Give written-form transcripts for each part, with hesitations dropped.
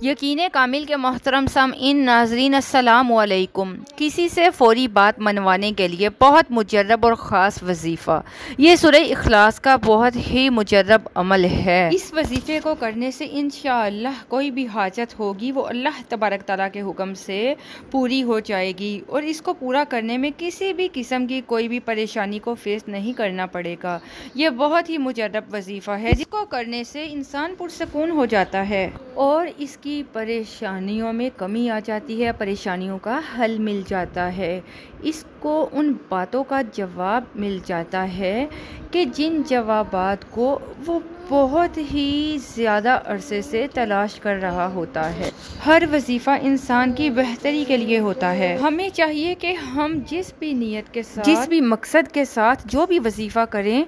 یقین کامل کے محترم سامعین ناظرین السلام علیکم۔ کسی سے فوری بات منوانے کے لیے بہت مجرب اور خاص وظیفہ، یہ سورہ اخلاص کا بہت ہی مجرب عمل ہے۔ اس وظیفے کو کرنے سے انشاءاللہ کوئی بھی حاجت ہوگی وہ اللہ تبارک تعالیٰ کے حکم سے پوری ہو جائے گی، اور اس کو پورا کرنے میں کسی بھی قسم کی کوئی بھی پریشانی کو فیس نہیں کرنا پڑے گا۔ یہ بہت ہی مجرب وظیفہ ہے جس کو کرنے سے انسان پرسکون ہو جاتا ہے اور اس کی پریشانیوں میں کمی آ جاتی ہے، پریشانیوں کا حل مل جاتا ہے، اس کو ان باتوں کا جواب مل جاتا ہے کہ جن جوابات کو وہ بہت ہی زیادہ عرصے سے تلاش کر رہا ہوتا ہے۔ ہر وظیفہ انسان کی بہتری کے لیے ہوتا ہے۔ ہمیں چاہیے کہ ہم جس بھی نیت کے ساتھ، جس بھی مقصد کے ساتھ جو بھی وظیفہ کریں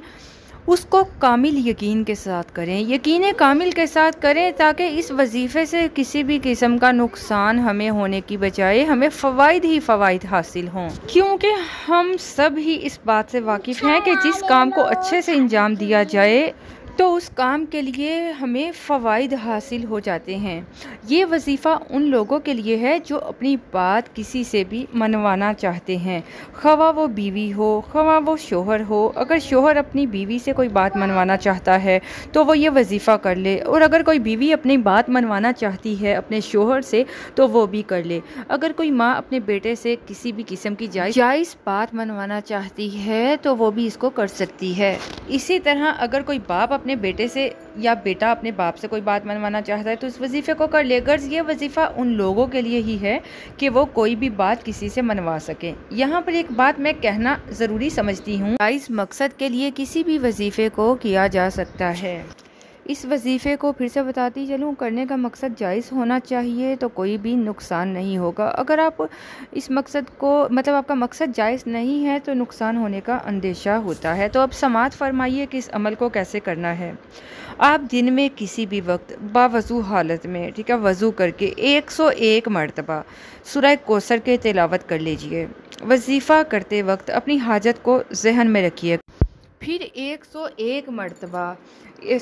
اس کو کامل یقین کے ساتھ کریں، یقین کامل کے ساتھ کریں، تاکہ اس وظیفے سے کسی بھی قسم کا نقصان ہمیں ہونے کی بجائے ہمیں فوائد ہی فوائد حاصل ہوں، کیونکہ ہم سب ہی اس بات سے واقف ہیں کہ جس کام کو اچھے سے انجام دیا جائے تو اس کام کے لیے ہمیں فوائد حاصل ہو جاتے ہیں۔ یہ وظیفہ ان لوگوں کے لیے ہے جو اپنی بات کسی سے بھی منوانا چاہتے ہیں، خواہ وہ بیوی ہو خواہ وہ شوہر ہو۔ اگر شوہر اپنی بیوی سے کوئی بات منوانا چاہتا ہے تو وہ یہ وظیفہ کر لے، اور اگر کوئی بیوی اپنی بات منوانا چاہتی ہے اپنے شوہر سے تو وہ بھی کر لے۔ اگر کوئی ماں اپنے بیٹے سے کسی بھی قسم کی جائز بات منوانا چاہتی ہے تو وہ بھی اس کو کر سکتی ہے۔ اسی طرح اگر کوئی باپ اپنے بیٹے سے یا بیٹا اپنے باپ سے کوئی بات منوانا چاہتا ہے تو اس وظیفے کو کر لے، غرض یہ وظیفہ ان لوگوں کے لیے ہی ہے کہ وہ کوئی بھی بات کسی سے منوا سکیں۔ یہاں پر ایک بات میں کہنا ضروری سمجھتی ہوں، جائز مقصد کے لیے کسی بھی وظیفے کو کیا جا سکتا ہے۔ اس وظیفے کو پھر سے بتاتی چلوں، کرنے کا مقصد جائز ہونا چاہیے تو کوئی بھی نقصان نہیں ہوگا۔ اگر آپ اس مقصد کو آپ کا مقصد جائز نہیں ہے تو نقصان ہونے کا اندیشہ ہوتا ہے۔ تو اب سماعت فرمائیے کہ اس عمل کو کیسے کرنا ہے۔ آپ دن میں کسی بھی وقت باوضو حالت میں وضو کر کے 101 مرتبہ سورہ کوثر کے تلاوت کر لیجئے۔ وظیفہ کرتے وقت اپنی حاجت کو ذہن میں رکھیے، پھر 101 مرتبہ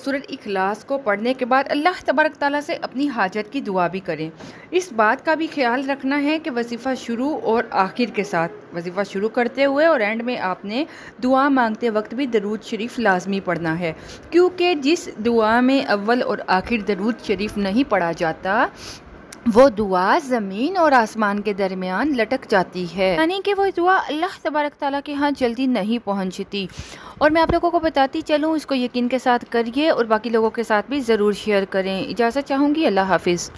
سورۃ اخلاص کو پڑھنے کے بعد اللہ تبارک تعالیٰ سے اپنی حاجت کی دعا بھی کریں۔ اس بات کا بھی خیال رکھنا ہے کہ وظیفہ شروع اور آخر کے ساتھ، وظیفہ شروع کرتے ہوئے اور اینڈ میں آپ نے دعا مانگتے وقت بھی درود شریف لازمی پڑھنا ہے، کیونکہ جس دعا میں اول اور آخر درود شریف نہیں پڑھا جاتا وہ دعا زمین اور آسمان کے درمیان لٹک جاتی ہے، یعنی کہ وہ دعا اللہ تبارک تعالیٰ کے ہاں جلدی نہیں پہنچتی۔ اور میں آپ لوگوں کو بتاتی چلوں، اس کو یقین کے ساتھ کریے اور باقی لوگوں کے ساتھ بھی ضرور شیئر کریں۔ اجازت چاہوں گی، اللہ حافظ۔